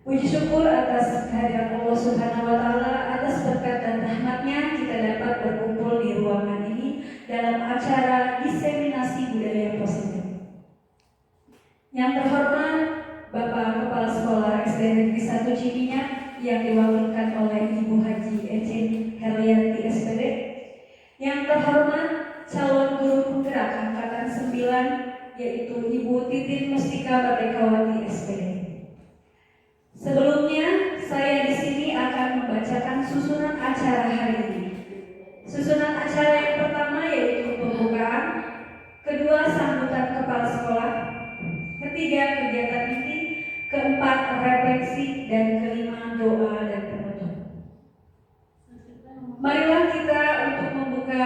Puji syukur atas kehadiran Allah Subhanahu wa Ta'ala, atas berkat dan rahmat-Nya kita dapat berkumpul di ruangan ini dalam acara diseminasi budaya positif. Yang terhormat Bapak Kepala Sekolah SD Negeri 1 Ciminyak yang diwakilkan oleh Ibu Haji Ecin Herlianti SPD. Yang terhormat calon guru penggerak angkatan 9 yaitu Ibu Titin Mustika Merdekawati SPD. Sebelumnya, saya di sini akan membacakan susunan acara hari ini. Susunan acara yang pertama yaitu pembukaan, kedua sambutan kepala sekolah, ketiga kegiatan inti, keempat refleksi, dan kelima doa dan penutup. Marilah kita untuk membuka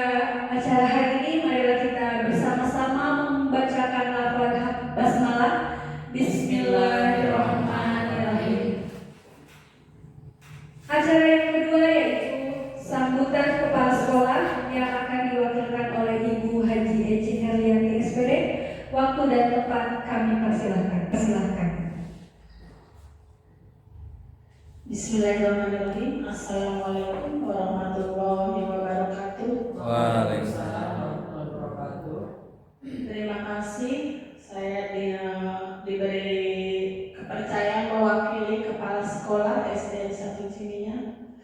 acara hari ini, marilah kita bersama-sama membacakan lafaz basmalah. Bismillahirrahmanirrahim. Acara yang kedua yaitu sambutan kepala sekolah yang akan diwakilkan oleh Ibu Haji Ecin Herlianti SPD. Waktu dan tempat kami persilahkan. Bismillahirrahmanirrahim. Assalamualaikum warahmatullahi wabarakatuh. Waalaikumsalam warahmatullahi wabarakatuh. Terima kasih saya diberi kepercayaan mewakili kepala sekolah SD 1 Ciminyak,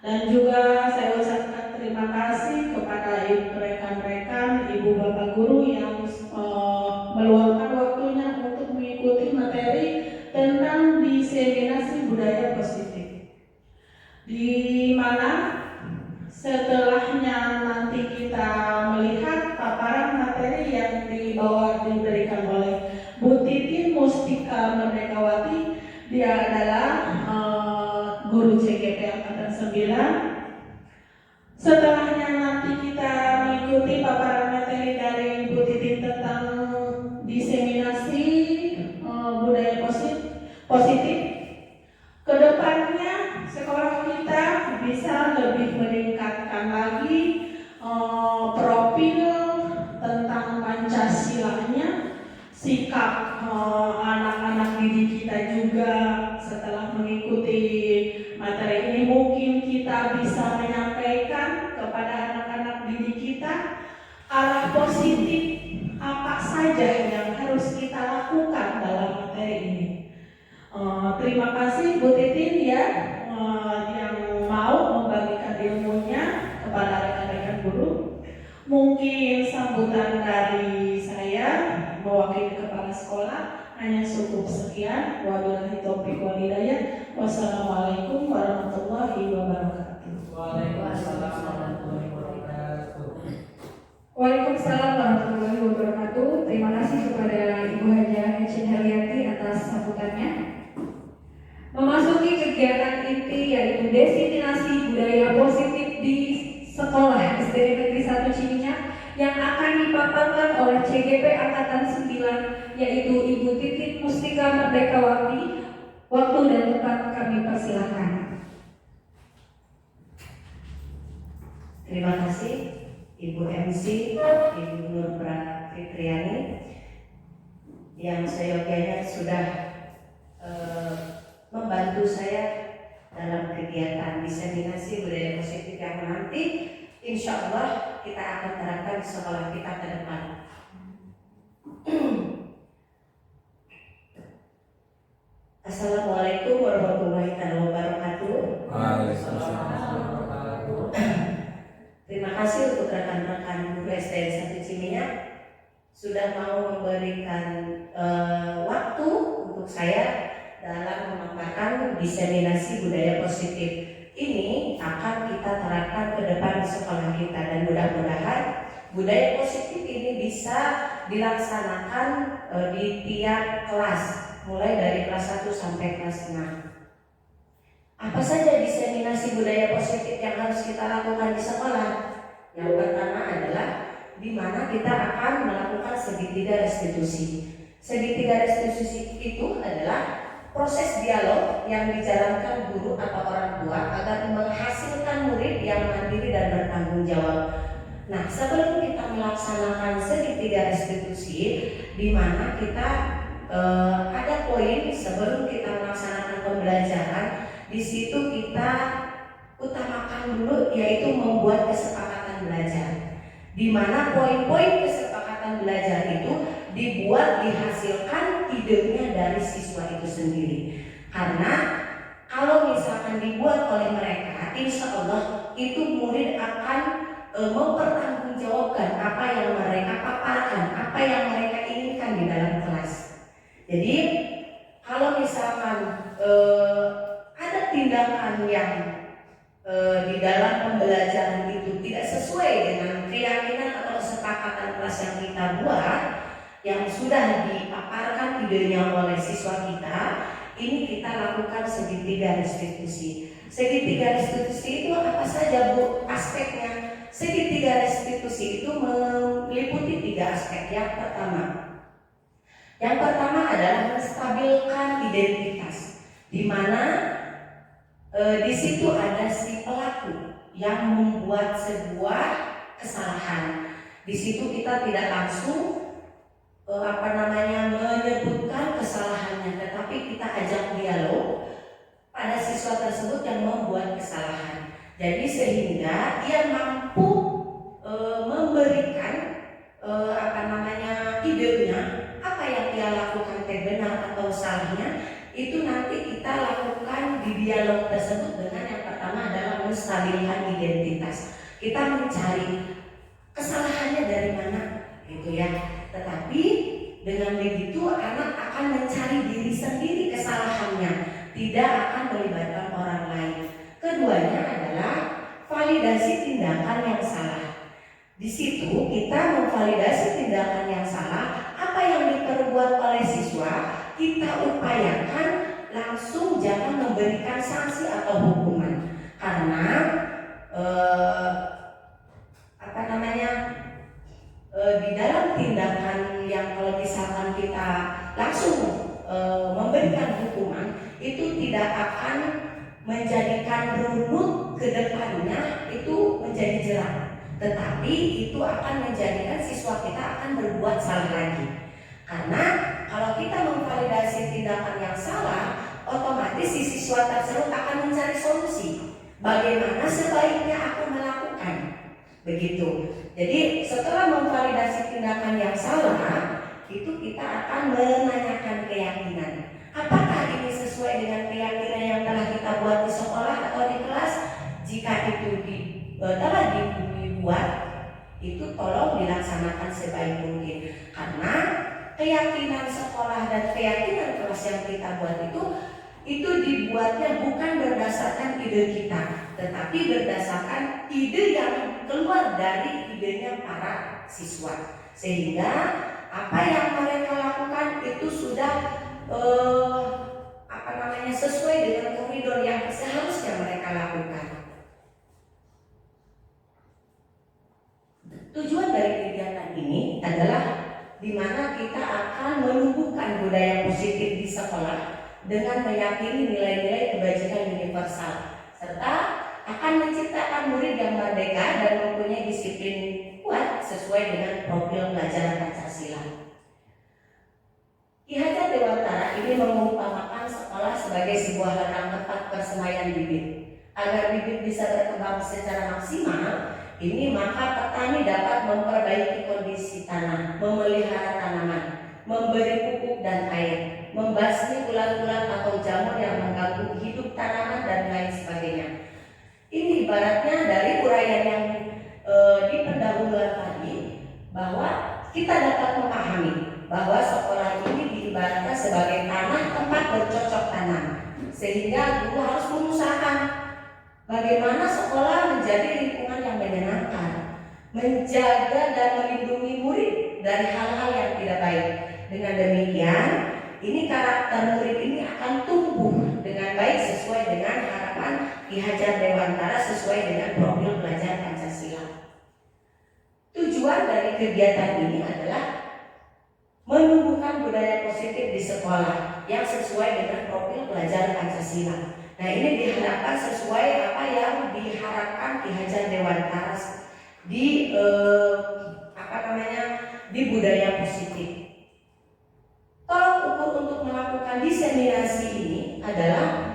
dan juga saya ucapkan terima kasih kepada rekan-rekan, ibu bapak guru yang meluangkan waktunya untuk mengikuti materi tentang diseminasi budaya positif, di mana setelahnya nanti kita melihat paparan materi yang diberikan oleh Bu Titin Mustika Merdekawati. Dia adalah guru CGP angkatan 9. Setelahnya nanti kita mengikuti paparan materi dari Bu Titin tentang diseminasi budaya positif. Kedepannya sekolah kita bisa lebih meningkatkan lagi profil tentang Pancasilanya, sikap anak-anak didik kita juga. Setelah mengikuti materi ini, mungkin kita bisa menyampaikan kepada anak-anak didik kita arah positif apa saja yang harus kita lakukan dalam materi ini. Terima kasih Bu Titin ya, yang mau membagikan ilmunya kepada rekan-rekan guru. Mungkin sambutan dari saya mewakili kepala sekolah hanya cukup sekian. Wabillahi taufiq wal hidayah. Wassalamualaikum warahmatullahi wabarakatuh. Waalaikumsalam warahmatullahi wabarakatuh. Waalaikumsalam warahmatullahi wabarakatuh. Terima kasih kepada Ibu Haji Ecin Herlianti atas sambutannya. Memasuki kegiatan inti yaitu diseminasi budaya positif di sekolah SD Negeri 1 Ciminyak yang akan dipaparkan oleh CGP angkatan 9 yaitu Ibu Titin Mustika Merdekawati. Waktu dan tempat kami persilahkan. Terima kasih Ibu MC, Ibu Nur Fitriani, yang seyogyanya sudah membantu saya dalam kegiatan diseminasi budaya positif yang nanti insya Allah kita akan terapkan di sekolah kita ke depan. Assalamualaikum warahmatullahi wabarakatuh. Waalaikumsalam warahmatullahi wabarakatuh. Terima kasih untuk rekan-rekan guru SD 1 Ciminyak sudah mau memberikan waktu untuk saya dalam memaparkan diseminasi budaya positif. Ini akan kita terapkan ke depan sekolah kita, dan mudah-mudahan budaya positif ini bisa dilaksanakan di tiap kelas, mulai dari kelas 1 sampai kelas 6. Apa saja diseminasi budaya positif yang harus kita lakukan di sekolah? Yang pertama adalah di mana kita akan melakukan segitiga restitusi. Segitiga restitusi itu adalah proses dialog yang dijalankan guru atau orang tua agar menghasilkan murid yang mandiri dan bertanggung jawab. Nah, sebelum kita melaksanakan segitiga restitusi, di mana kita ada poin sebelum kita melaksanakan pembelajaran, di situ kita utamakan dulu yaitu membuat kesepakatan belajar, di mana poin-poin kesepakatan belajar itu dibuat dihasilkan idenya dari siswa itu sendiri. Karena kalau misalkan dibuat oleh mereka, insya Allah itu murid akan mempertanggungjawabkan apa yang mereka paparkan, apa yang mereka inginkan di dalam kelas. Jadi kalau misalkan ada tindakan yang di dalam pembelajaran itu tidak sesuai dengan keyakinan atau kesepakatan kelas yang kita buat, yang sudah dipaparkan idenya oleh siswa kita, ini kita lakukan segitiga restitusi. Segitiga restitusi itu apa saja Bu aspeknya? Segitiga restitusi itu meliputi 3 aspek. Yang pertama adalah menstabilkan identitas, di mana di situ ada si pelaku yang membuat sebuah kesalahan. Di situ kita tidak langsung menyebutkan kesalahannya, tetapi kita ajak dialog pada siswa tersebut yang membuat kesalahan. Jadi sehingga dia mampu memberikan idenya, apa yang dia lakukan benar atau salahnya, itu nanti kita lakukan di dialog tersebut dengan yang pertama adalah menstabilkan identitas. Kita mencari kesalahannya dari mana, gitu ya. Tetapi dengan begitu anak akan mencari diri sendiri kesalahannya, tidak akan melibatkan orang lain. Keduanya adalah validasi tindakan yang salah. Di situ kita memvalidasi tindakan yang salah, apa yang diperbuat oleh siswa, kita upayakan langsung jangan memberikan sanksi atau hukuman. Karena di dalam tindakan yang kalau misalkan kita langsung memberikan hukuman, itu tidak akan menjadikan runut ke depannya itu menjadi jerak, tetapi itu akan menjadikan siswa kita akan berbuat salah lagi. Karena kalau kita memvalidasi tindakan yang salah, otomatis si siswa tersebut akan mencari solusi. Bagaimana sebaiknya aku melakukan? Begitu. Jadi setelah memvalidasi tindakan yang salah, itu kita akan menanyakan keyakinan. Apakah ini sesuai dengan keyakinan yang telah kita buat di sekolah atau di kelas? Jika itu telah dibuat, itu tolong dilaksanakan sebaik mungkin. Karena keyakinan sekolah dan keyakinan kelas yang kita buat itu dibuatnya bukan berdasarkan ide kita, tetapi berdasarkan ide yang keluar dari idenya para siswa. Sehingga apa yang mereka lakukan itu sudah sesuai dengan koridor yang seharusnya mereka lakukan. Tujuan dari kegiatan ini adalah di mana kita akan menumbuhkan budaya positif di sekolah dengan meyakini nilai-nilai kebajikan universal, serta akan menciptakan murid yang merdeka dan mempunyai disiplin kuat sesuai dengan profil pelajaran Pancasila. Ki Hajar Dewantara ini mengumpamakan sekolah sebagai sebuah ladang tempat persemaian bibit. Agar bibit bisa berkembang secara maksimal, ini maka petani dapat memperbaiki kondisi tanah, memelihara tanaman, memberi pupuk dan air, membasmi ulat-ulat atau jamur yang mengganggu hidup tanaman dan lain sebagainya. Ini ibaratnya dari uraian yang di pendahuluan tadi, bahwa kita dapat memahami bahwa sekolah ini diibaratkan sebagai tanah tempat bercocok tanam, sehingga guru harus mengusahakan bagaimana sekolah menjadi lingkungan yang menyenangkan, menjaga dan melindungi murid dari hal-hal yang tidak baik. Dengan demikian, ini karakter murid ini akan tumbuh dengan baik sesuai dengan harapan Ki Hajar Dewantara, sesuai dengan profil pelajar Pancasila. Tujuan dari kegiatan ini adalah menumbuhkan budaya positif di sekolah yang sesuai dengan profil pelajar Pancasila. Nah, ini diharapkan sesuai apa yang diharapkan Ki Hajar Dewantara di budaya positif. Tolak ukur untuk melakukan diseminasi ini adalah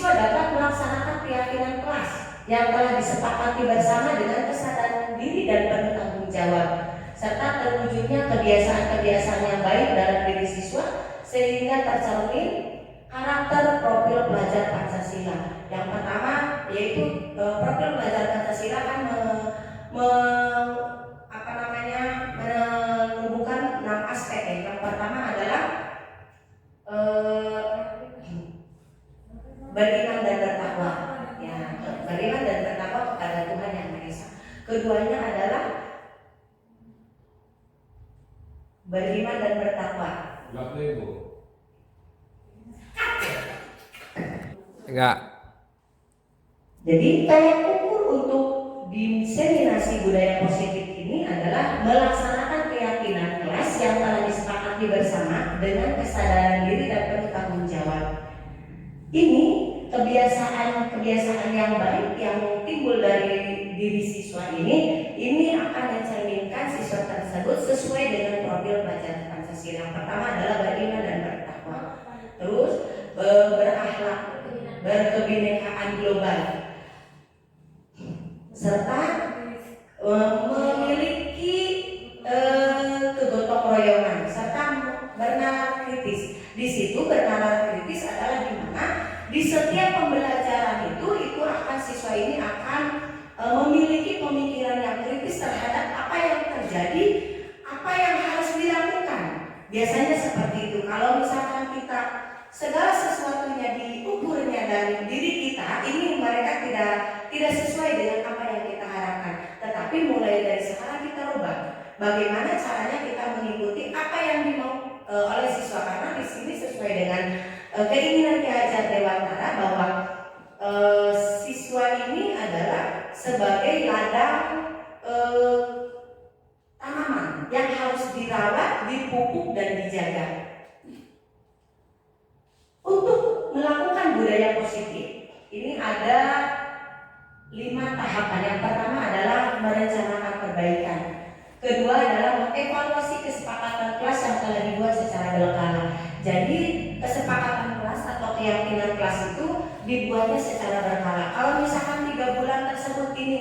siswa dapat melaksanakan keyakinan kelas yang telah disepakati bersama dengan kesadaran diri dan penuh tanggung jawab, serta terwujudnya kebiasaan-kebiasaan yang baik dalam diri siswa sehingga tercermin karakter profil pelajar Pancasila. Yang pertama yaitu profil pelajar Pancasila kan menumbuhkan 6 aspek. Yang pertama adalah beriman dan bertakwa, ya, beriman dan bertakwa kepada Tuhan Yang Maha Esa. Keduanya adalah beriman dan bertakwa. Enggak. Jadi tolak ukur untuk diseminasi budaya positif ini adalah melaksanakan keyakinan kelas yang telah disepakati bersama dengan kesadaran diri dan penuh tanggung jawab. Ini kebiasaan yang baik yang timbul dari diri siswa ini akan mencerminkan siswa tersebut sesuai dengan profil pelajar Pancasila. Yang pertama adalah beriman dan bertakwa, terus berakhlak, berkebinekaan global, serta memiliki kegotong royongan, serta bernalar kritis. Di situ bernalar kritis adalah di mana di setiap pembelajaran itu akan siswa ini akan memiliki pemikiran yang kritis terhadap apa yang terjadi, apa yang harus dilakukan. Biasanya seperti itu. Kalau misalkan kita segala sesuatunya diukurnya dari diri kita, ini mereka tidak sesuai dengan apa yang kita harapkan. Tetapi mulai dari sekarang kita rubah. Bagaimana caranya kita mengikuti apa yang dimau oleh siswa, karena di sini sesuai dengan keinginan Ki Hajar Dewantara bahwa siswa ini adalah sebagai ladang tanaman yang harus dirawat, dipupuk dan dijaga. Untuk melakukan budaya positif ini ada 5 tahapan. Yang pertama adalah merencanakan perbaikan. Kedua adalah mengevaluasi kesepakatan kelas yang telah dibuat secara berkala. Jadi kesepakatan kelas atau keyakinan kelas itu dibuatnya secara berkala. Kalau misalkan 3 bulan tersebut ini,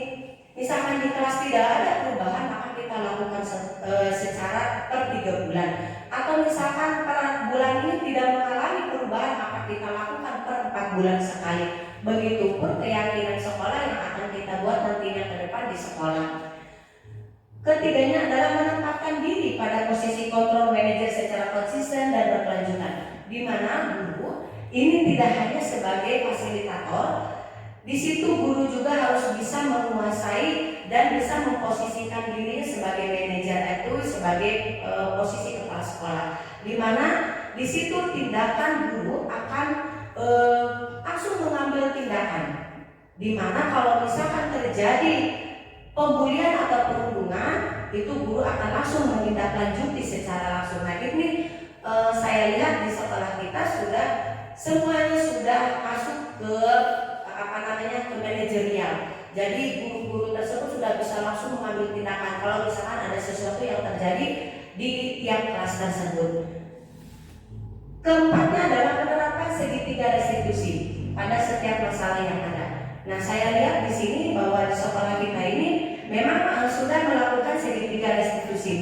misalkan di kelas tidak ada perubahan, maka kita lakukan secara per 3 bulan. Atau misalkan per bulan ini tidak mengalami perubahan, maka kita lakukan per 4 bulan sekali. Begitupun keyakinan sekolah yang akan kita buat nantinya ke depan di sekolah. Ketiganya adalah menempatkan diri pada posisi kontrol manajer secara konsisten dan berkelanjutan, di mana guru ini tidak hanya sebagai fasilitator. Di situ guru juga harus bisa menguasai dan bisa memposisikan dirinya sebagai manajer, itu sebagai posisi kepala sekolah, di mana di situ tindakan guru akan langsung mengambil tindakan, di mana kalau misalkan terjadi pembulian atau perundungan, itu guru akan langsung menindaklanjuti secara langsung. Nah ini saya lihat di sekolah kita semuanya sudah masuk ke ke manajerial. Jadi guru-guru tersebut sudah bisa langsung mengambil tindakan kalau misalkan ada sesuatu yang terjadi di tiap kelas tersebut. Keempatnya adalah penerapan segitiga restitusi pada setiap masalah yang ada. Nah, saya lihat di sini bahwa di sekolah kita ini memang sudah melakukan segitiga restitusi.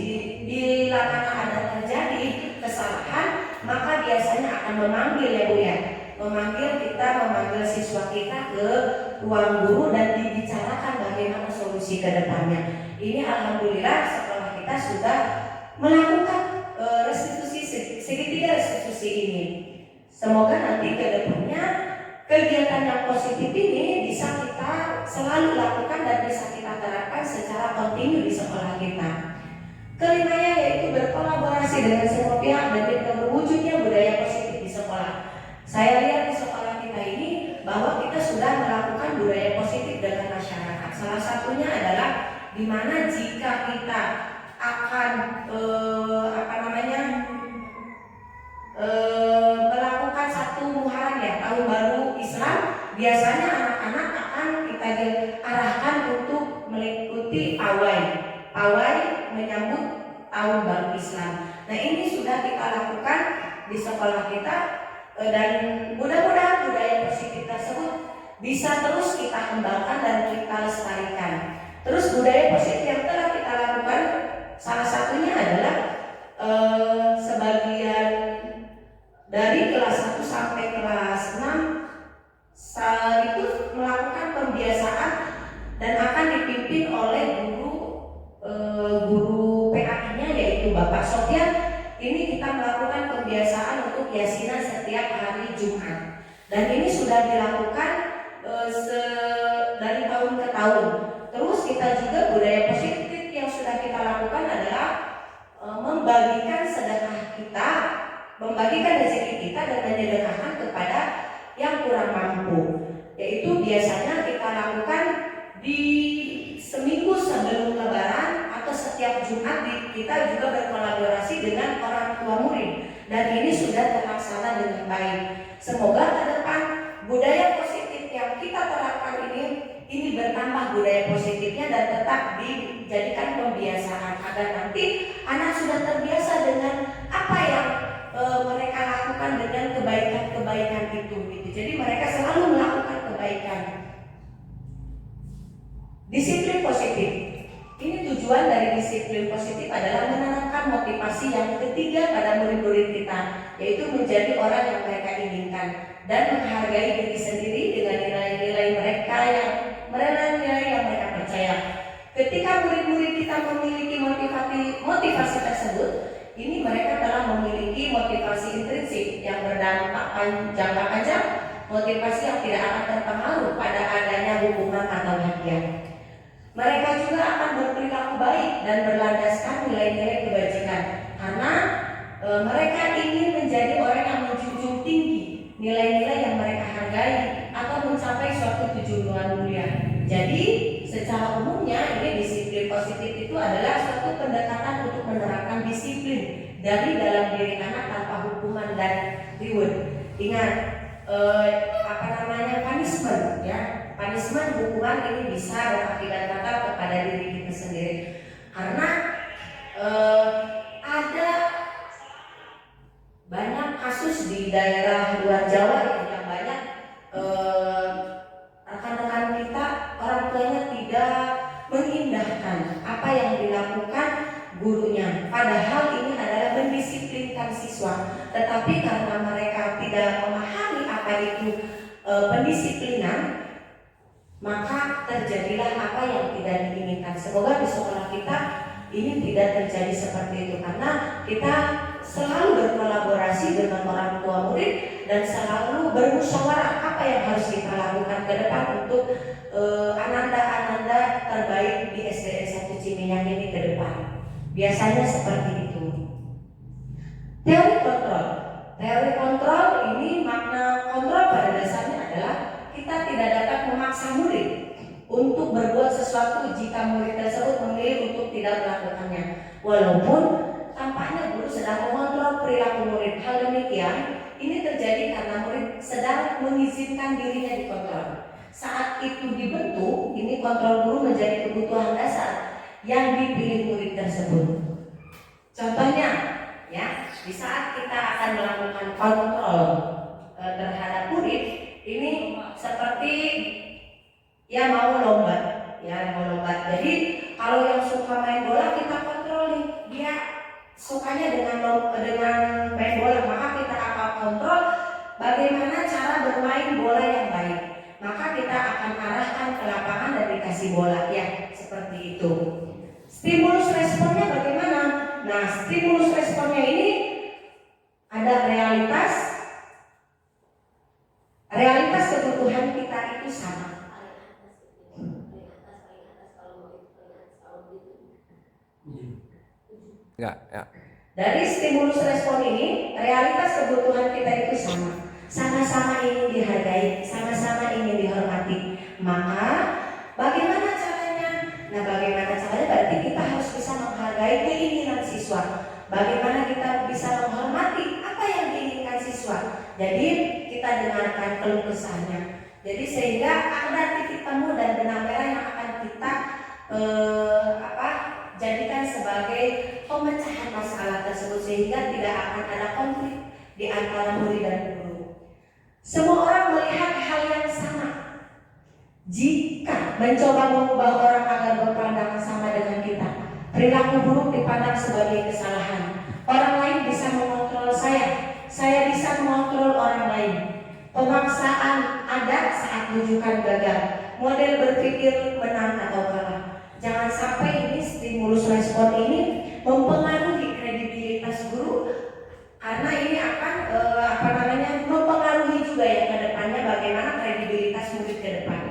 Bila mana ada terjadi kesalahan, maka biasanya akan memanggil ya Bu ya, memanggil siswa kita ke ruang guru dan dibicarakan bagaimana solusi ke depannya. Ini alhamdulillah sekolah kita sudah melakukan segitiga restitusi ini. Semoga nanti ke depannya kegiatan yang positif ini bisa kita selalu lakukan dan bisa kita terapkan secara kontinu di sekolah kita. Kelimanya yaitu berkolaborasi dengan semua pihak demi terwujudnya budaya positif di sekolah. Saya lihat di sekolah kita ini bahwa kita sudah melakukan budaya positif dengan masyarakat. Salah satunya adalah di mana jika kita akan melakukan satu Muharram ya, tahun baru Islam, biasanya anak-anak akan kita arahkan untuk mengikuti pawai menyambut tahun baru Islam. Nah ini sudah kita lakukan di sekolah kita dan mudah-mudahan budaya positif tersebut bisa terus kita kembangkan dan kita lestarikan. Terus budaya positif yang telah kita lakukan salah satunya adalah sebagian dari kelas 1 sampai kelas 6 itu melakukan pembiasaan dan akan dipimpin oleh guru PAI-nya yaitu Bapak Sofyan. Ini kita melakukan pembiasaan untuk yasinan setiap hari Jumat dan ini sudah dilakukan dari tahun ke tahun. Terus kita juga budaya positif yang sudah kita lakukan adalah membagikan sedekah kita, membagikan rezeki kita dan menyedekahkan kepada yang kurang mampu. Yaitu biasanya kita lakukan di seminggu sebelum Lebaran atau setiap Jumat kita juga berkolaborasi dengan orang tua murid dan ini sudah terlaksana dengan baik. Semoga ke depan budaya positif yang kita terapkan ini bertambah budaya positifnya dan tetap dijadikan pembiasaan agar nanti anak sudah terbiasa dengan apa yang mereka lakukan dengan kebaikan-kebaikan itu gitu. Jadi mereka selalu melakukan kebaikan. Disiplin positif. Ini tujuan dari disiplin positif adalah menanamkan motivasi yang ketiga pada murid-murid kita, yaitu menjadi orang yang mereka inginkan dan menghargai diri sendiri dengan nilai-nilai mereka yang mereka percaya. Ketika murid-murid kita memiliki motivasi tersebut, ini mereka telah memiliki motivasi intrinsik yang berdampak jangka panjang, motivasi yang tidak akan terpengaruh pada adanya hubungan atau hadiah. Mereka juga akan berperilaku baik dan berlandaskan nilai-nilai kebajikan karena mereka ingin menjadi orang yang menjunjung tinggi nilai-nilai yang mereka hargai atau mencapai suatu tujuan mulia. Jadi secara umumnya ini disiplin positif itu adalah suatu pendekatan untuk menerapkan disiplin dari dalam diri anak tanpa hukuman dan reward. Ingat punishment ya. Punishment, hukuman ini bisa berakibat fatal kepada diri kita sendiri karena ada banyak kasus di daerah luar Jawa yang banyak rekan-rekan kita orang tuanya tidak mengindahkan apa yang dilakukan gurunya, padahal ini adalah mendisiplinkan siswa, tetapi karena mereka tidak memahami apa itu pendisiplinan, maka terjadilah apa yang tidak diinginkan. Semoga di sekolah kita ini tidak terjadi seperti itu karena kita selalu berkolaborasi dengan orang tua murid dan selalu bermusyawarah apa yang harus kita lakukan ke depan untuk ananda-ananda terbaik di SDN 1 Ciminyak ini ke depan. Biasanya seperti itu. Teori kontrol. Teori kontrol ini makna kontrol pada dasarnya adalah kita tidak dapat memaksa murid untuk berbuat sesuatu jika murid tersebut memilih untuk tidak melakukannya. Walaupun tampaknya guru sedang mengontrol perilaku murid. Hal demikian ini terjadi karena murid sedang mengizinkan dirinya dikontrol. Saat itu dibentuk, ini kontrol guru menjadi kebutuhan dasar yang dipilih murid tersebut. Contohnya, ya, di saat kita akan melakukan kontrol terhadap murid, ini seperti ya mau lomba. Jadi kalau yang suka main bola kita kontrol nih, dia sukanya dengan main bola, maka kita akan kontrol bagaimana cara bermain bola yang baik. Maka kita akan arahkan ke lapangan dan dikasih bola, ya seperti itu. Stimulus responnya bagaimana? Nah, stimulus responnya ini ada realitas kebutuhan kita itu sama. Enggak, ya. Dari stimulus respon ini, realitas kebutuhan kita itu sama. Sama-sama ingin dihargai, sama-sama ingin dihormati. Maka bagaimana caranya? Nah, bagaimana caranya? Berarti kita harus bisa menghargai keinginan siswa. Bagaimana kita bisa menghormati apa yang diinginkan siswa. Jadi kita dengarkan keluh kesahnya. Jadi sehingga ada titik temu dan benang merah yang akan kita jadikan sebagai pemecahan masalah tersebut sehingga tidak akan ada konflik di antara murid dan guru. Semua orang melihat hal yang sama. Jika mencoba mengubah orang agar berpandangan sama dengan kita, perilaku buruk dipandang sebagai kesalahan. Orang lain bisa mengontrol saya bisa mengontrol orang lain. Pemaksaan ada saat rujukan gagal. Model berpikir menang atau kalah. Jangan sampai ini stimulus respon ini mempengaruhi kredibilitas guru, karena ini akan mempengaruhi juga ya ke depannya bagaimana kredibilitas murid ke depan.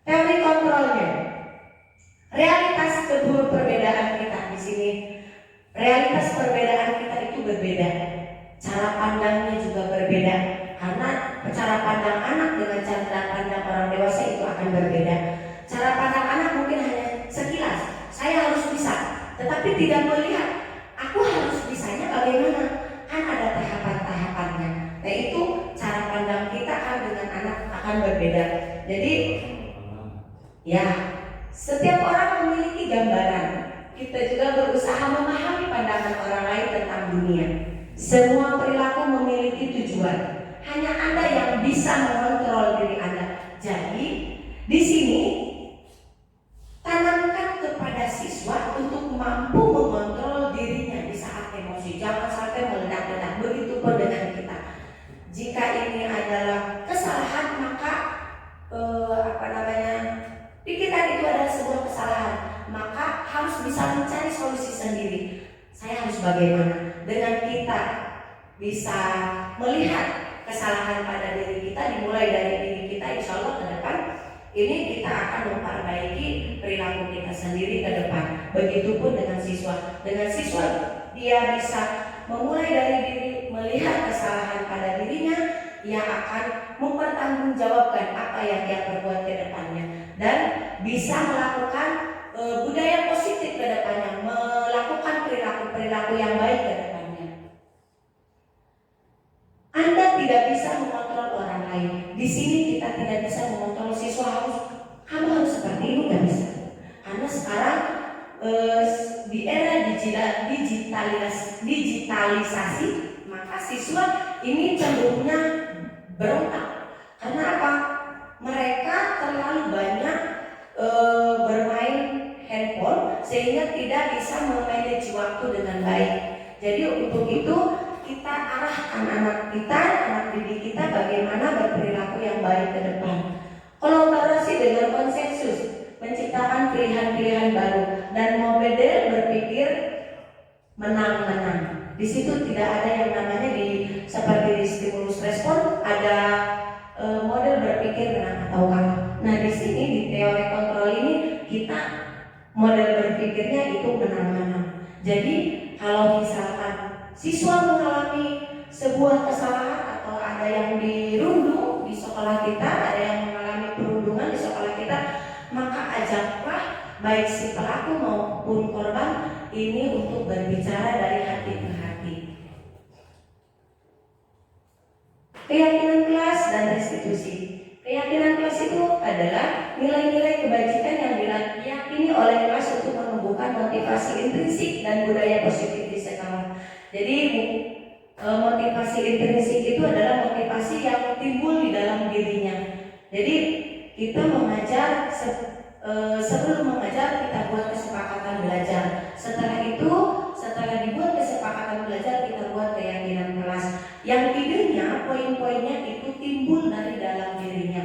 Teori kontrolnya, realitas perbedaan kita di sini. Realitas perbedaan kita itu berbeda, cara pandangnya juga berbeda, karena cara pandang anak dengan cara pandang orang dewasa itu akan berbeda. Cara pandang anak mungkin hanya sekilas, saya harus bisa, tetapi tidak melihat aku harus bisanya bagaimana, kan ada tahapan-tahapannya. Nah itu cara pandang kita kan dengan anak akan berbeda. Jadi ya, setiap orang memiliki gambaran. Kita juga berusaha memahami pandangan orang lain tentang dunia. Semua perilaku memiliki tujuan. Hanya Anda yang bisa mengontrol diri Anda. Jadi, di sini tanamkan kepada siswa untuk mampu mengontrol dirinya di saat emosi. Jangan sampai meledak-ledak. Begitupun dengan kita. Jika ini adalah kesalahan, maka pikiran itu adalah sebuah kesalahan, maka harus bisa mencari solusi sendiri. Saya harus bagaimana? Dengan kita bisa melihat kesalahan pada diri kita, dimulai dari diri kita, insya Allah ke depan ini kita akan memperbaiki perilaku kita sendiri ke depan. Begitupun dengan siswa. Dengan siswa dia bisa memulai dari diri, melihat kesalahan pada dirinya, ia akan mempertanggungjawabkan apa yang dia perbuat ke depannya dan bisa melakukan budaya positif ke depannya, melakukan perilaku-perilaku yang baik ke depannya. Anda tidak bisa mengontrol orang lain. Di sini kita tidak bisa mengontrol siswa kamu harus seperti ini, nggak bisa. Karena sekarang di era digitalisasi, maka siswa ini cenderungnya berontak. Karena apa? Mereka terlalu banyak bermain handphone sehingga tidak bisa memanage waktu dengan baik. Jadi untuk itu kita arahkan anak didik kita bagaimana berperilaku yang baik ke depan. Kolaborasi dengan konsensus, menciptakan pilihan-pilihan baru dan model berpikir menang-menang. Di situ tidak ada yang namanya seperti di stimulus respon ada model berpikir menang atau kalah. Nah di sini di teori kontrol ini kita model berpikirnya itu menang-menang. Jadi kalau misalkan siswa mengalami sebuah kesalahan atau ada yang dirundung di sekolah kita, ada yang mengalami perundungan di sekolah kita, maka ajaklah baik si pelaku maupun korban ini untuk berbicara dari hati ke hati. Keyakinan kelas dan restitusi. Keyakinan kelas itu adalah nilai-nilai kebajikan yang diyakini oleh kelas untuk menumbuhkan motivasi intrinsik dan budaya positif di sekolah. Jadi motivasi intrinsik itu adalah motivasi yang timbul di dalam dirinya. Jadi kita mengajar sebelum mengajar kita buat kesepakatan belajar. Setelah dibuat kesepakatan belajar kita buat keyakinan kelas. Yang idenya, poin-poinnya itu timbul dari dalam dirinya.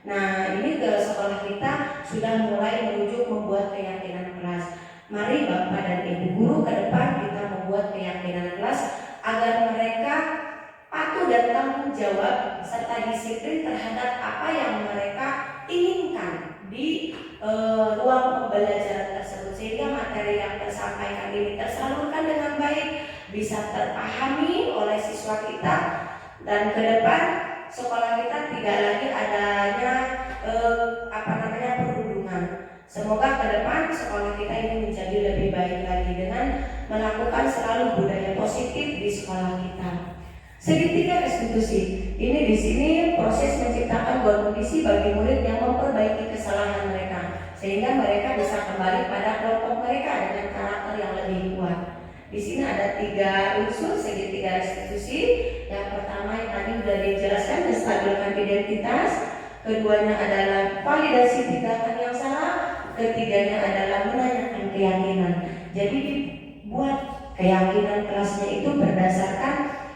Nah ini ke sekolah kita sudah mulai merujuk membuat keyakinan kelas. Mari Bapak dan Ibu guru ke depan kita membuat keyakinan kelas agar mereka patuh dan tanggung jawab serta disiplin terhadap apa yang mereka inginkan di ruang pembelajaran tersebut, sehingga materi yang tersampaikan ini tersalurkan dengan baik, bisa terpahami oleh siswa kita, dan ke depan sekolah kita tidak lagi adanya perundungan. Semoga ke depan sekolah kita ini menjadi lebih baik lagi dengan melakukan selalu budaya positif di sekolah kita. Segitiga restitusi. Ini di sini proses menciptakan kondisi bagi murid yang memperbaiki kesalahan mereka, sehingga mereka bisa kembali pada kelompok mereka dengan karakter yang lebih kuat. Di sini ada 3 unsur segitiga restitusi. Yang pertama yang tadi sudah dijelaskan, menstabilkan identitas, keduanya adalah validasi tindakan yang salah, ketiganya adalah menanyakan keyakinan. Jadi dibuat keyakinan kelasnya itu berdasarkan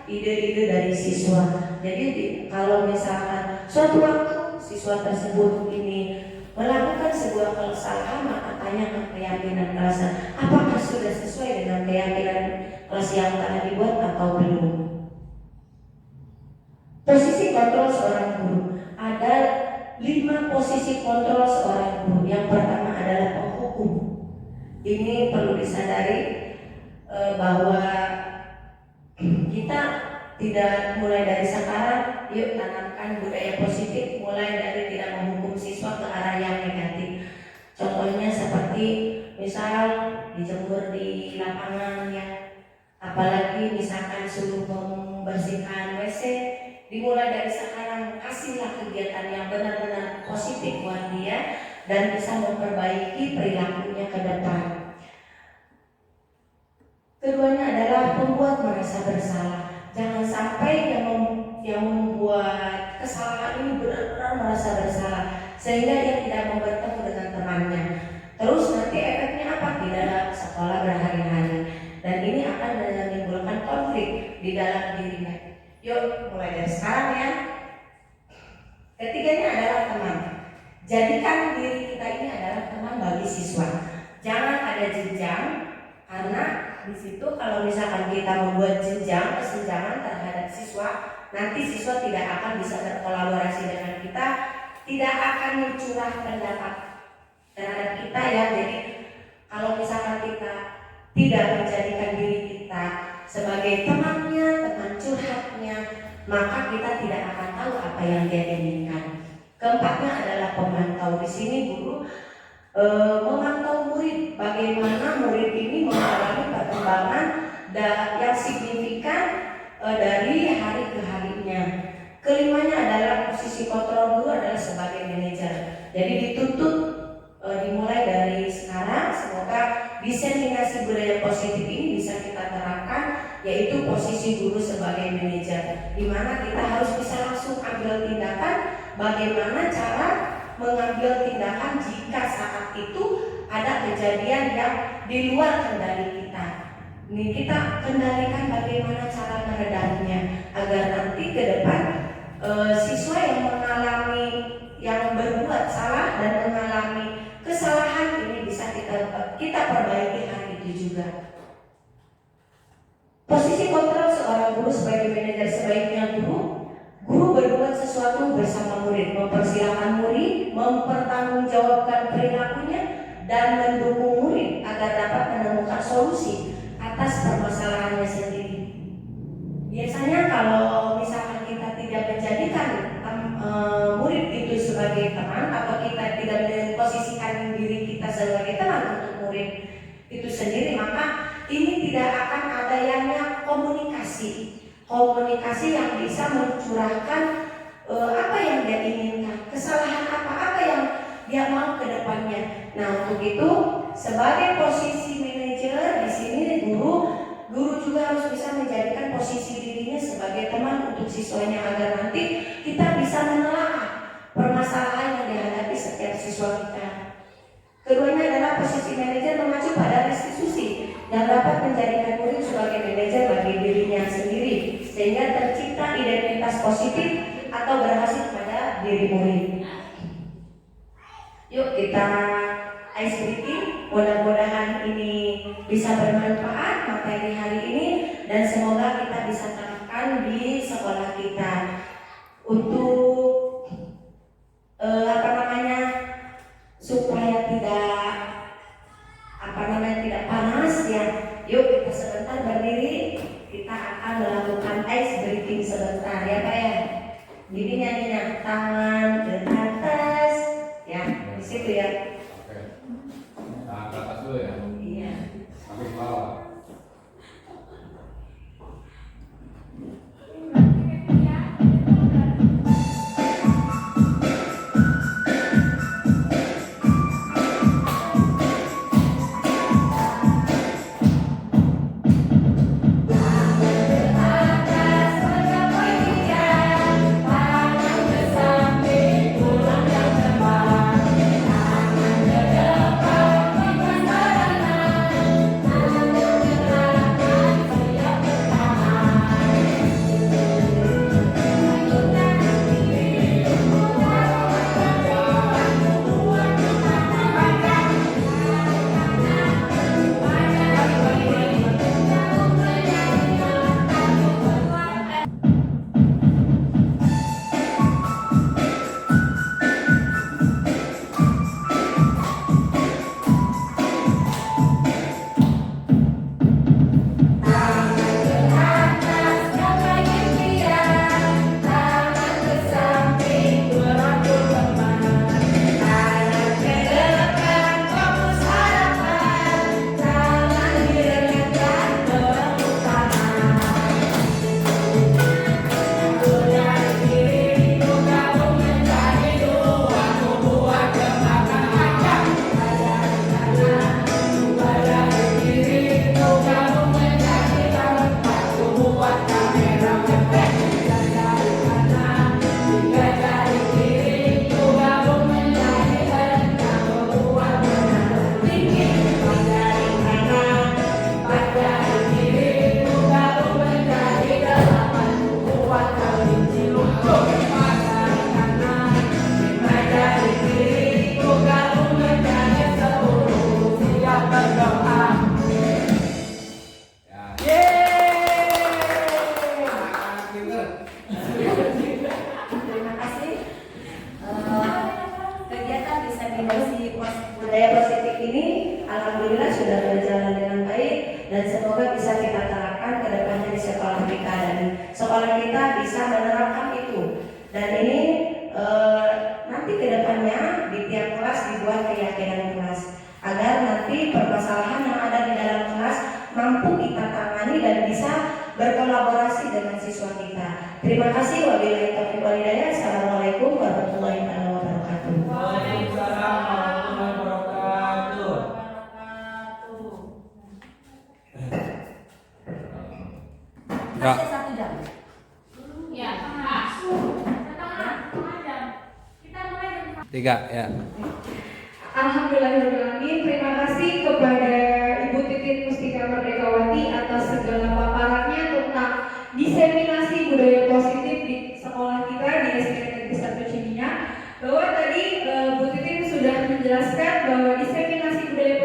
ide-ide dari siswa. Jadi kalau misalkan suatu waktu siswa tersebut ini melakukan sebuah kesalahan, maka tanyakan keyakinan kelasnya, apakah sudah sesuai dengan keyakinan kelas yang telah dibuat atau belum. Posisi kontrol seorang guru. Ada 5 posisi kontrol seorang guru. Yang pertama adalah penghukum. Ini perlu disadari bahwa kita tidak mulai dari sekarang, yuk tanamkan budaya positif, mulai dari tidak menghukum siswa ke arah yang negatif. Contohnya seperti misal dijemur di lapangan ya, apalagi misalkan suruh membersihkan WC, dimulai dari sekarang kasihlah kegiatan yang benar-benar positif buat dia dan bisa memperbaiki perilakunya ke depan. Keduanya adalah pembuat merasa bersalah. Jangan sampai yang membuat kesalahan ini benar-benar merasa bersalah sehingga dia tidak mau bertemu dengan temannya. Terus nanti efeknya apa? Di dalam sekolah berhari-hari, dan ini akan menimbulkan konflik di dalam dirinya. Yuk mulai dari sekarang ya. Ketiganya adalah teman. Jadikan diri kita ini adalah teman bagi siswa. Jangan ada jenjang, karena di situ kalau misalkan kita membuat jenjang kesenjangan terhadap siswa, nanti siswa tidak akan bisa berkolaborasi dengan kita, tidak akan mencurah pendapat terhadap kita ya. Jadi kalau misalkan kita tidak menjadikan diri kita sebagai temannya, teman curhatnya, maka kita tidak akan tahu apa yang dia inginkan. Keempatnya adalah pemantau. Di sini guru memantau murid, bagaimana murid ini mengalami perkembangan yang signifikan dari hari ke harinya. Kelimanya adalah posisi kontrol guru adalah sebagai manajer. Jadi dituntut dimulai dari sekarang, semoga diseminasi budaya positif ini bisa kita terapkan, yaitu posisi guru sebagai manajer, di mana kita harus bisa langsung ambil tindakan, bagaimana cara mengambil tindakan jika saat itu ada kejadian yang di luar kendali kita. Ini kita kendalikan bagaimana cara meredamnya agar nanti ke depan siswa yang berbuat salah dan mengalami kesalahan ini bisa kita perbaiki hari itu juga. Posisi kontrol seorang guru sebagai manajer. Sebaiknya guru berbuat sesuatu bersama murid, mempersilahkan murid, mempertanggungjawabkan perilakunya, dan mendukung murid agar dapat menemukan solusi atas permasalahannya sendiri. Biasanya kalau misalkan kita tidak menjadikan murid itu sebagai teman, atau kita tidak memposisikan diri kita sebagai teman untuk murid itu sendiri, maka ini tidak akan ada yang komunikasi yang bisa mencurahkan apa yang dia inginkan, kesalahan apa yang dia mau ke depannya. Nah, untuk itu sebagai posisi manajer di sini guru juga harus bisa menjadikan posisi dirinya sebagai teman untuk siswanya agar nanti kita bisa menelaah permasalahan yang dihadapi setiap siswa kita. Keduanya adalah posisi manajer mengacu pada restitusi yang dapat menjadikan murid sebagai manajer bagi dirinya sendiri sehingga tercipta identitas positif atau berhasil pada diri murid. Yuk kita ice breaking, mudah-mudahan ini bisa bermanfaat materi hari ini dan semoga kita bisa terapkan di sekolah kita untuk supaya tidak panas ya. Yuk kita sebentar berdiri, kita akan melakukan ice breathing sebentar ya Pak ya. Jadi nyanyinya tangan ke atas ya, di situ ya. Oke. Tangan ke atas dulu ya. Iya. Sampai ke bawah. Tangan diseminasi budaya positif ini alhamdulillah sudah berjalan dengan baik dan semoga bisa kita terapkan ke depannya di sekolah kita dan sekolah kita bisa menerapkan itu. Dan ini nanti ke depannya di tiap kelas dibuat keyakinan kelas agar nanti permasalahan yang ada di dalam kelas mampu kita tangani dan bisa berkolaborasi dengan siswa kita. Terima kasih. Wabillahi taufiq wal hidayah. Assalamualaikum warahmatullahi wabarakatuh. Waalaikumsalam warahmatullahi wabarakatuh. Ya. Masih 1 jam. Ya, setengah jam. Kita mulai jam 3 ya. Alhamdulillahirrahmanirrahim. Terima kasih kepada Ibu Titin Mustika Merdekawati atas segala paparannya tentang diseminasi budaya positif di sekolah kita di SD Negeri 1 Ciminyak. Bahwa tadi Bu Titin sudah menjelaskan bahwa diseminasi budaya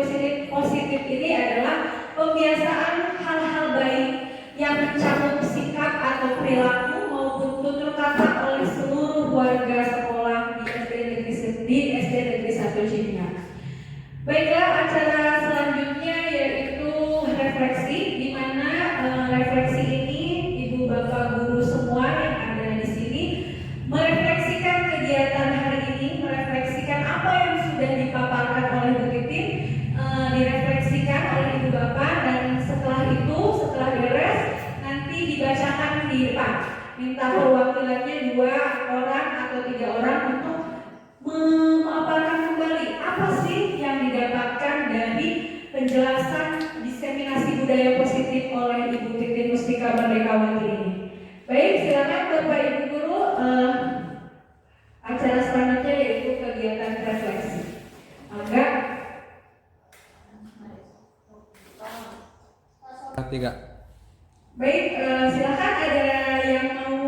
positif ini adalah pembiasaan hal-hal baik yang mencakup sikap atau perilaku maupun tutur kata oleh seluruh warga sekolah di SD Negeri 1 Ciminyak. Baiklah, acara selanjutnya yaitu refleksi, di mana refleksi ini Ibu Bapak guru semua yang ada di sini merefleksikan kegiatan hari ini, merefleksikan apa yang sudah dipaparkan oleh Bu Titin, direfleksikan oleh Ibu Bapak, dan setelah itu, setelah beres, nanti dibacakan di depan. Minta perwakilannya 2 orang atau 3 orang untuk memaparkan kembali apa sih yang didapatkan dari penjelasan diseminasi budaya positif oleh Ibu Titin Mustika Merdekawati ini. Baik, silakan Bapak Ibu guru. Acara selanjutnya yaitu kegiatan refleksi. Mangga. 3. Baik, silakan, ada yang mau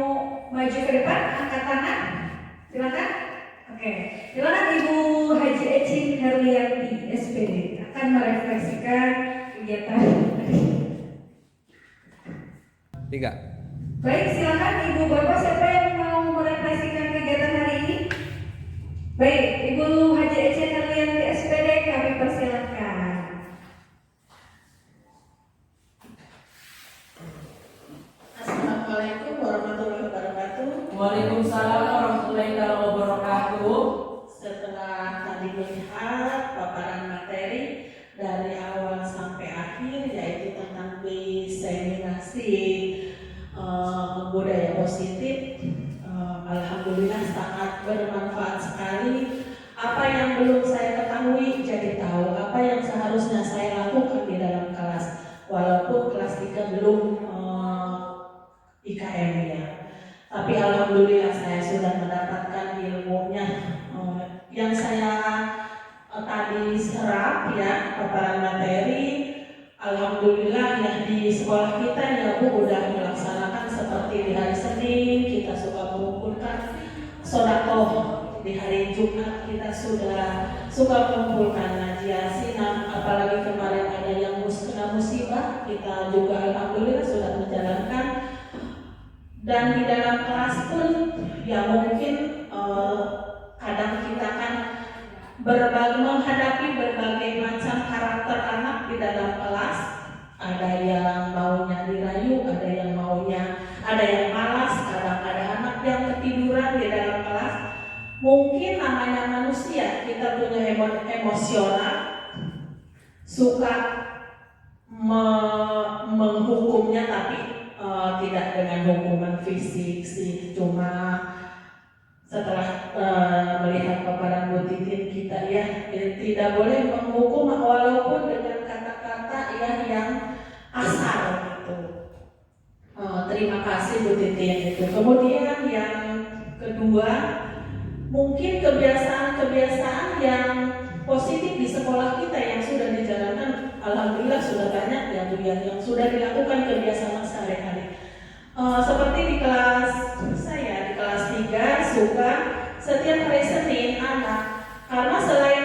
maju ke depan, angkat tangan. Silakan. Oke, silakan Ibu Haji Ecin Herlianti, SPD, akan merefleksikan kegiatan. 3. Baik, silakan Ibu Bapak, siapa yang mau merefleksikan kegiatan hari ini? Baik, Ibu Haji Ecin Herlianti, SPD, kami persilakan. Assalamualaikum warahmatullahi wabarakatuh. Waalaikumsalam warahmatullahi wabarakatuh. Setelah tadi melihat paparan materi dari awal sampai akhir, yaitu tentang diseminasi budaya positif, alhamdulillah sangat bermanfaat sekali. Apa yang belum saya ketahui jadi tahu, apa yang seharusnya saya lakukan di dalam kelas, walaupun kelas 3 belum IKM ya. Tapi alhamdulillah saya sudah mendapatkan ilmunya yang saya tadi serap ya, paparan materi. Alhamdulillah ya, di sekolah kita ya Bu udah melaksanakan seperti di hari Senin kita suka mengumpulkan sedekah, di hari Jumat kita suka mengumpulkan ngaji Yasin, apalagi kemarin ada yang kena musibah, kita juga alhamdulillah sudah menjalankan. Dan di dalam kelas pun ya mungkin kadang kita kan menghadapi berbagai macam karakter anak di dalam kelas. Ada yang maunya dirayu, ada yang malas, kadang ada anak yang ketiduran di dalam kelas. Mungkin namanya manusia, kita punya emosional, suka menghukumnya, tapi tidak dengan hukuman fisik sih, cuma setelah melihat paparan Bu Titin kita ya tidak boleh menghukum walaupun dengan kata-kata ya yang asal gitu. Terima kasih Bu Titin itu. Kemudian yang kedua, mungkin kebiasaan-kebiasaan yang positif di sekolah kita yang sudah dijalankan, alhamdulillah sudah banyak ya Bu yang sudah dilakukan kebiasaan sehari-hari. Seperti di kelas saya, di kelas 3 suka setiap hari Senin anak, karena selain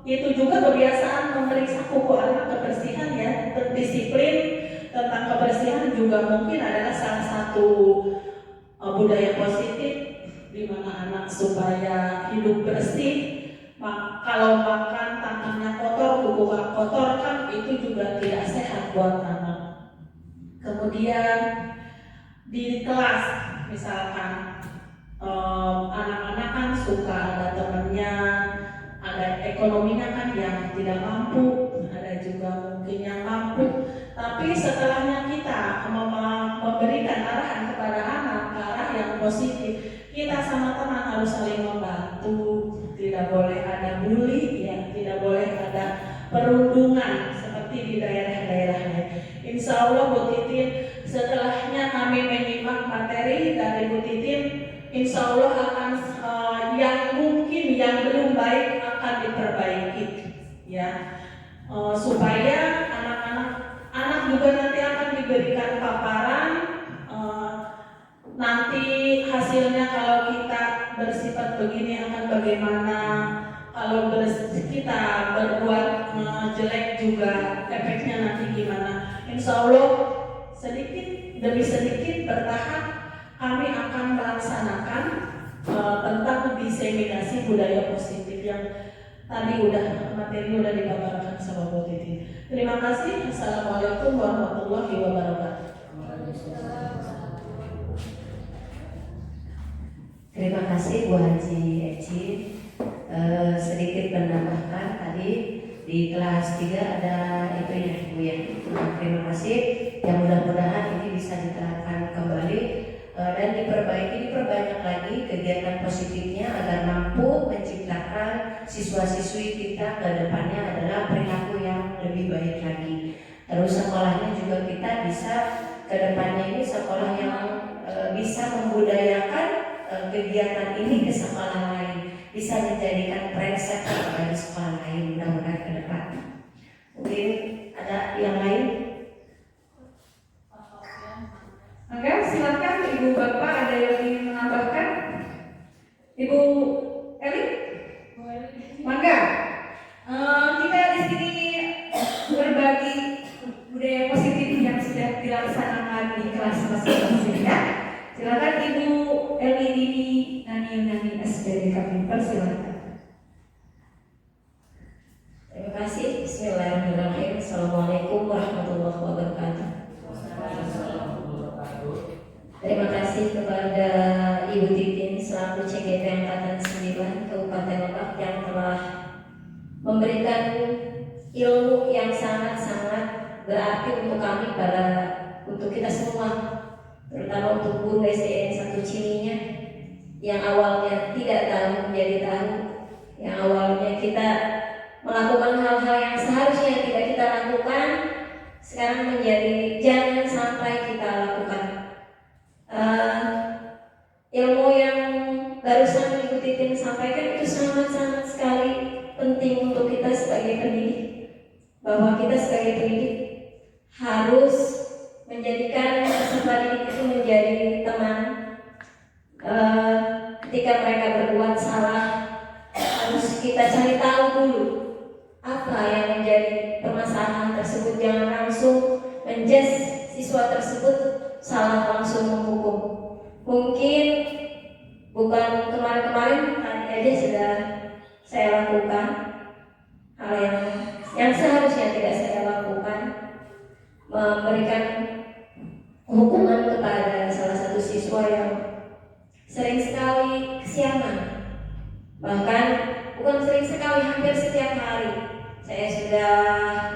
itu juga kebiasaan memeriksa kuku anak kebersihan ya, disiplin tentang kebersihan juga mungkin adalah salah satu budaya positif di mana anak supaya hidup handuk bersih. Kalau makan tangannya kotor, kuku kotor kan itu juga tidak sehat buat anak. Kemudian di kelas misalkan anak-anak kan suka ada temannya, ada ekonominya kan yang tidak mampu, ada juga mungkin yang mampu. Tapi setelahnya kita memberikan arahan kepada anak ke arah yang positif, kita sama teman harus saling membantu. Tidak boleh ada bully, ya, tidak boleh ada perundungan seperti di daerah-daerah lain. Insya Allah Bu Titin, setelahnya kami menyimak materi dari Bu Titin, insya Allah akan yang mungkin yang belum baik akan diperbaiki, ya, supaya anak juga nanti akan diberikan paparan. Nanti hasilnya kalau kita bersifat begini akan bagaimana, kalau kita berbuat jelek juga efeknya nanti gimana. Insya Allah sedikit demi sedikit bertahap kami akan melaksanakan tentang diseminasi budaya positif yang tadi materi udah dipaparkan sama Bu Titi. Terima kasih. Assalamualaikum warahmatullahi wabarakatuh. Terima kasih Bu Haji Eci. Sedikit menambahkan tadi di kelas 3 ada itu ya Bu ya. Terima kasih. Yang mudah-mudahan ini bisa diterapkan kembali dan diperbanyak lagi kegiatan positifnya agar mampu menciptakan siswa-siswi kita ke depannya adalah perilaku yang lebih baik lagi. Terus sekolahnya juga kita bisa ke depannya ini sekolah yang bisa membudayakan kegiatan ini ke sekolah lain, bisa menjadikan trendsetter bagi sekolah lain mudah-mudahan ke depan. Mungkin ada yang lain? Maka silakan Ibu Bapak ada yang ingin menambahkan? Ibu Eli? Mangga. Kita di sini berbagi budaya positif yang sudah dilaksanakan di kelas masing-masing ya. Silakan Ibu Eli Dini Nani SPD kami persilakan. Terima kasih. Bismillahirrahmanirrahim. Assalamualaikum warahmatullahi wabarakatuh. Terima kasih kepada Ibu Titin selaku CGP Angkatan 9 Kabupaten Lebak yang telah memberikan ilmu yang sangat-sangat berarti untuk kami untuk kita semua, terutama untuk guru SDN 1 Ciminya yang awalnya tidak tahu menjadi tahu, yang awalnya kita melakukan hal-hal yang seharusnya tidak kita lakukan sekarang menjadi jangan sampai kita lakukan. Ilmu yang barusan Ibu Titin sampaikan itu sangat-sangat sekali penting untuk kita sebagai pendidik, bahwa kita sebagai pendidik harus menjadikan peserta didik itu menjadi teman. Ketika mereka berbuat salah harus kita cari tahu dulu apa yang menjadi permasalahan tersebut, jangan langsung menjudge siswa tersebut salah langsung menghukum. Mungkin bukan kemarin-kemarin, tadi aja sudah saya lakukan hal yang seharusnya tidak saya lakukan, memberikan hukuman kepada salah satu siswa yang sering sekali kesiangan, bahkan bukan sering sekali, hampir setiap hari saya sudah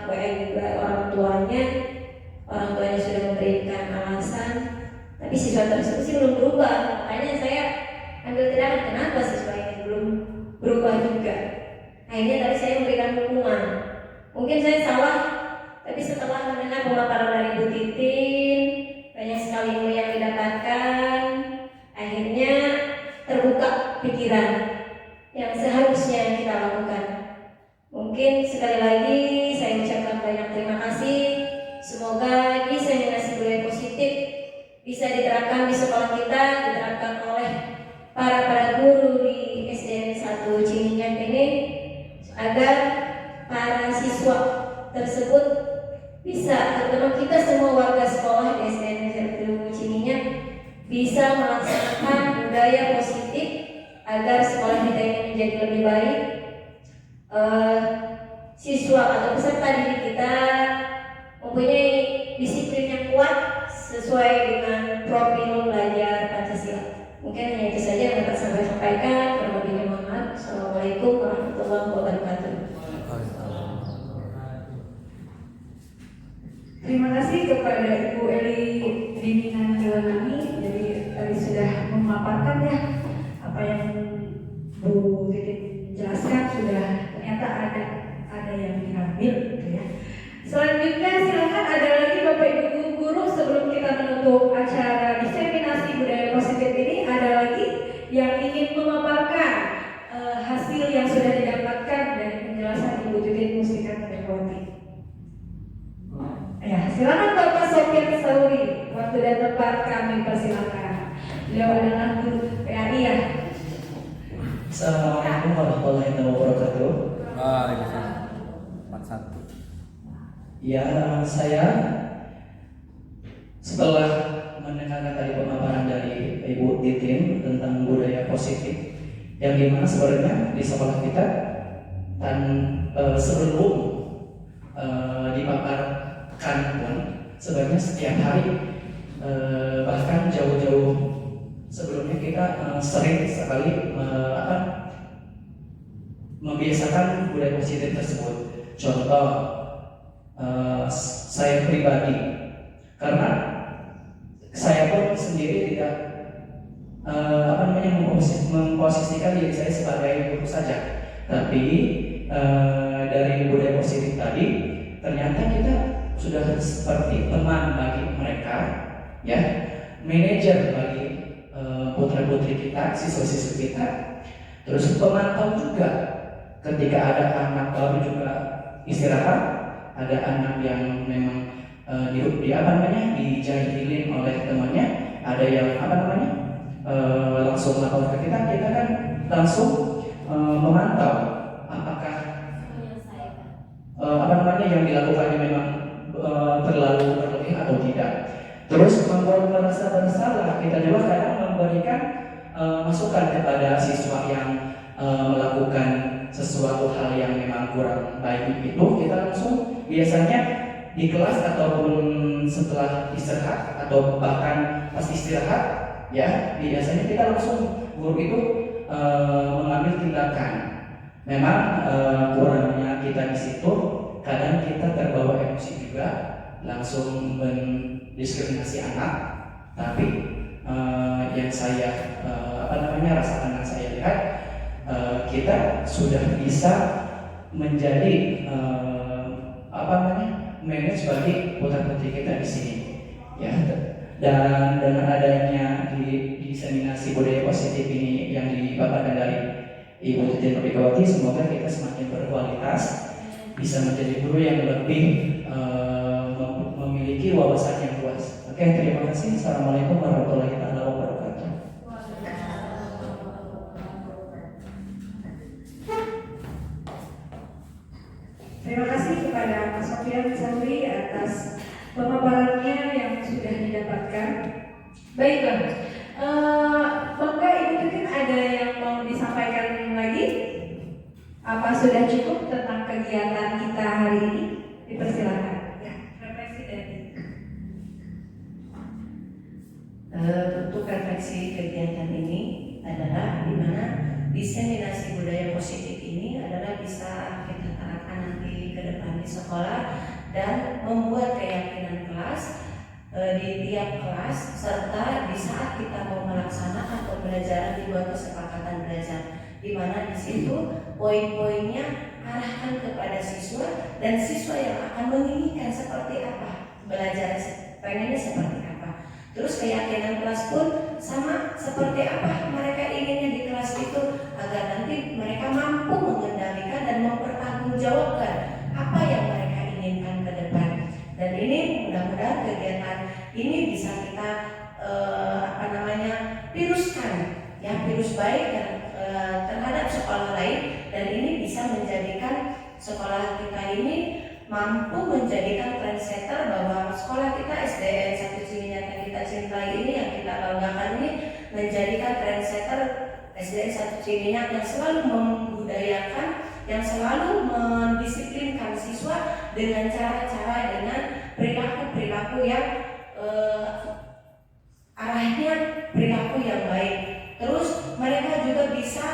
WA juga orang tuanya sudah memberikan alasan, tapi siswa tersebut sih belum berubah. Makanya saya ambil tindakan, kenapa siswa ini belum berubah juga. Akhirnya tadi saya memberikan hukuman. Mungkin saya salah, tapi setelah mendengar pemaparan dari Bu Titin, banyak sekali ilmu yang didapatkan, akhirnya terbuka pikiran yang seharusnya kita lakukan. Mungkin sekali lagi saya ucapkan banyak terima kasih. Semoga diseminasi budaya positif bisa diterapkan di sekolah kita, diterapkan oleh para guru di SDN 1 Ciminyak ini, agar para siswa tersebut bisa, terutama kita semua warga sekolah di SDN 1 Ciminyak, bisa melaksanakan budaya positif agar sekolah kita ini menjadi lebih baik. Siswa atau peserta didik kita mempunyai disiplin yang kuat sesuai dengan profil belajar Pancasila. Mungkin hanya itu saja yang dapat saya sampaikan. Kurang lebihnya mohon maaf. Assalamualaikum warahmatullahi wabarakatuh. Terima kasih kepada Ibu Eli Dininan Gilanani. Jadi tadi sudah memaparkan ya apa yang Bu Titin jelaskan, sudah ternyata ada yang diambil gitu ya. Selanjutnya silakan ada lagi Bapak Ibu guru sebelum kita menutup acara diseminasi budaya positif ini, ada lagi yang ingin memaparkan hasil yang sudah didapatkan dari penjelasan Ibu Titin Mustika Tadewati. Ya, silakan Bapak Sofian Sauri. Waktu dan tempat kami persilakan. Beliau adalah guru PAI ya. Assalamualaikum warahmatullahi wabarakatuh. Waalaikumsalam. 41. Ya, saya setelah mendengarkan tadi pemaparan dari Ibu Titin tentang budaya positif, yang dimana sebenarnya di sekolah kita dan sebelum dipaparkan pun sebenarnya setiap hari bahkan jauh-jauh sebelumnya kita sering sekali membiasakan budaya positif tersebut. Contoh saya pribadi, karena saya pun sendiri tidak memposisikan diri saya sebagai guru saja, tapi dari budaya positif tadi ternyata kita sudah seperti teman bagi mereka, ya, manajer bagi putra-putri kita, siswa-siswi kita, terus pemantau juga ketika ada anak baru juga istirahat, ada anak yang memang dijahilin oleh temannya, ada yang langsung lapor ke kita kan langsung memantau apakah yang dilakukannya memang terlalu berlebih atau tidak. Terus membuat merasa bersalah, kita juga kadang memberikan masukan kepada siswa yang melakukan sesuatu hal yang memang kurang baik itu, kita langsung biasanya di kelas ataupun setelah istirahat atau bahkan pas istirahat, ya, biasanya kita langsung guru itu mengambil tindakan. Memang kurangnya kita di situ, kadang kita terbawa emosi juga, langsung mendiskriminasi anak. Tapi yang saya rasakan dan saya lihat, kita sudah bisa menjadi manage bagi putra-putri kita di sini, ya. Dan dengan adanya di diseminasi budaya positif ini yang dipaparkan dari Ibu Titin Mustika, semoga kita semakin berkualitas, bisa menjadi guru yang lebih memiliki wawasan yang luas. Oke, terima kasih. Assalamualaikum warahmatullahi wabarakatuh. Terima kasih kepada Pak Sofian Sauri atas pemaparannya yang sudah didapatkan. Baiklah, Bangga Ibu Titin, ada yang mau disampaikan lagi? Apa sudah cukup tentang kegiatan kita hari ini? Dipersilakan. Ya, refleksi dari. Untuk refleksi kegiatan ini adalah di mana diseminasi budaya positif ini adalah bisa kita terapkan nanti ke depan di sekolah dan membuat keyakinan kelas di tiap kelas, serta di saat kita mau melaksanakan pembelajaran dibuat kesepakatan belajar, di mana di situ poin-poinnya arahkan kepada siswa dan siswa yang akan menginginkan seperti apa belajar, pengennya seperti apa. Terus keyakinan kelas pun sama, seperti apa mereka inginnya di kelas itu, agar nanti mereka mampu mengendalikan dan mempertanggungjawabkan apa yang mereka inginkan ke depan. Dan ini mudah-mudahan kegiatan ini bisa kita viruskan, ya, virus baik dan terhadap sekolah lain, dan ini bisa menjadikan sekolah kita ini mampu menjadikan trendsetter bahwa sekolah kita SDN 1 Ciminyat yang kita cintai ini, yang kita banggakan ini, menjadikan trendsetter SDN 1 Ciminyak yang selalu membudayakan, yang selalu mendisiplinkan siswa dengan cara-cara, dengan perilaku-perilaku yang arahnya perilaku yang baik. Terus mereka juga bisa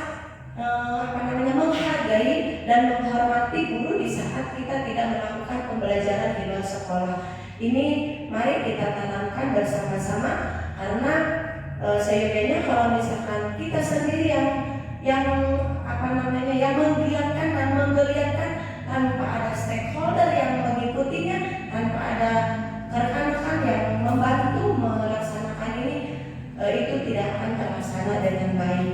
menghargai dan menghormati guru di saat kita tidak melakukan pembelajaran di luar sekolah. Ini mari kita tanamkan bersama-sama, karena seyogyanya kalau misalkan kita sendiri yang menggiatkan dan menggeliatkan tanpa ada stakeholder yang mengikutinya, tanpa ada rekan-rekan yang membantu melaksanakan ini, itu tidak akan terlaksana dengan baik.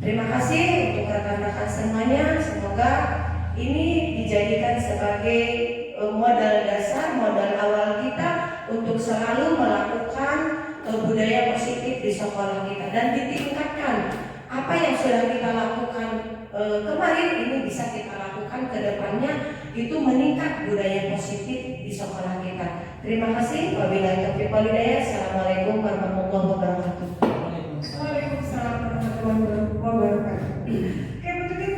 Terima kasih untuk rekan-rekan semuanya. Semoga ini dijadikan sebagai modal dasar, modal awal kita untuk selalu melakukan budaya positif di sekolah kita, dan ditingkatkan. Apa yang sudah kita lakukan kemarin ini bisa kita lakukan ke depannya, itu meningkat budaya positif di sekolah kita. Terima kasih. Wabillahi taufiq wal hidayah. Assalamualaikum warahmatullahi wabarakatuh. Waalaikumsalam warahmatullahi wabarakatuh. Oke, mungkin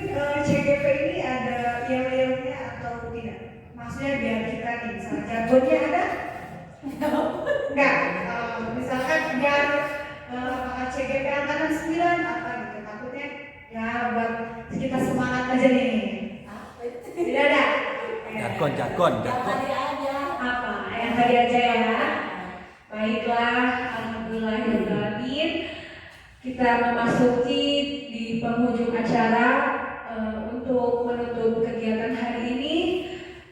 CGP ini ada yel-yelnya atau tidak? Maksudnya biar kita nih, misalnya jargonnya ada? Enggak. Misalkan biar apakah CGP angkatan 9 apa gitu, takutnya ya buat kita semangat aja nih. Tidak ada. Jargon. Apa? Yang tadi aja ya. Baiklah, alhamdulillahirobbilalamin. Kita memasuki di penghujung acara. Untuk menutup kegiatan hari ini,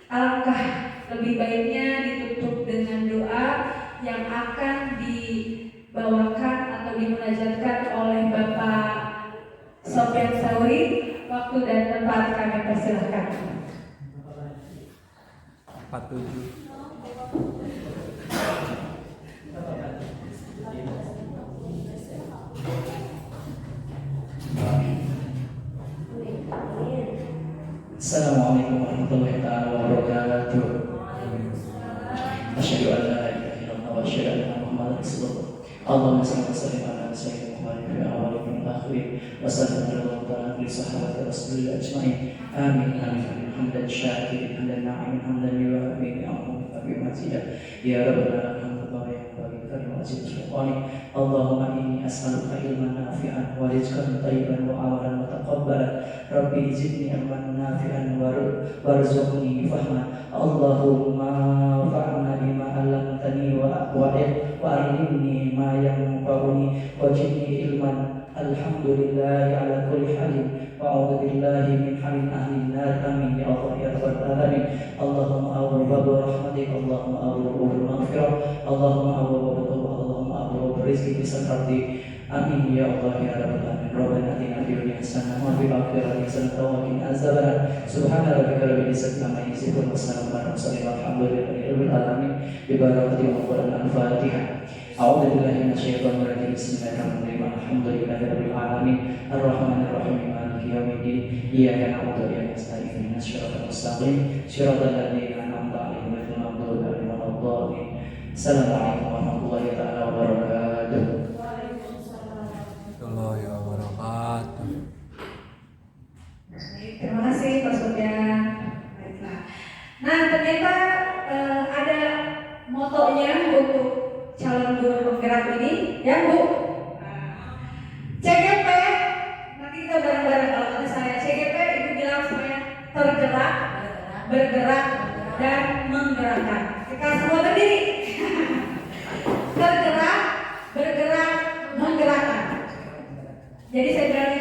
alangkah lebih baiknya ditutup dengan doa yang akan dibawakan atau dimunajatkan oleh Bapak Sofyan Sauri. Waktu dan tempat kami persilahkan. 47. Assalamualaikum warahmatullahi wabarakatuh. Asyhadu an la ilaha illallah wa asyhadu anna Muhammadan rasulullah. Allahumma shalli wa sallim ala sayyidina Muhammadin fi awwalin wa akhirin wa sallallahu ala ali sahabati rasulillah ajmain. Amin amin. Hamdan syakirin, hamdan na'imin, hamdan yu'afi ni'amahu fi mazidah. Ya rabbana alhamdulillah ya bagi karim wajib syaitan. Allahumma inni as'aluka ilman nafi'an wa rizqan thayyiban wa amalan mutaqabbalan. Rabbi zidni ilman nafi'an warzuqni fahma. Allahumma fa'na bima 'allamtani wa alimni ma yanfa'uni wajidni ilman. Alhamdulillahi ala kulli halin wa a'udzu billahi min halin ahli an-nar. Amin ya Allah ya rabbal alamin. Allahumma awwal bab rahmatik, Allahumma awwal bab maghfirah, Allahumma awwal bab tawbah, Allahumma awwal bab rizqi bisarati. Amin ya Allah ya rabbal alamin. Rabbana atina fid dunya hasanah wa fil akhirati hasanah wa qina azabannar. Subhana rabbika rabbil izzati amma yasifun wa salamun ala mursalin walhamdulillahi rabbil alamin. Bi barakati al-Fatihah. A'udzu billahi minasyaitonir rajim. Bismillahirrahmanirrahim. Alhamdulillahi rabbil alamin. Arrahmanir rahim. Maliki yaumiddin. Iyyaka na'budu wa iyyaka nasta'in. Ihdinas siratal mustaqim. Siratal ladzina an'amta 'alaihim ghairil maghdubi 'alaihim waladdallin. Assalamualaikum warahmatullahi wabarakatuh. Warahmatullahi wabarakatuh. Terima kasih Pak Sofyan. Baiklah. Nah, ternyata ada motonya untuk calon guru penggerak ini, ya Bu. CGP, nanti kita bareng-bareng. Kalau kata saya CGP, Ibu bilang supaya tergerak, bergerak, dan menggerakkan. Kita semua berdiri. Tergerak, bergerak, menggerakkan. Jadi saya bilang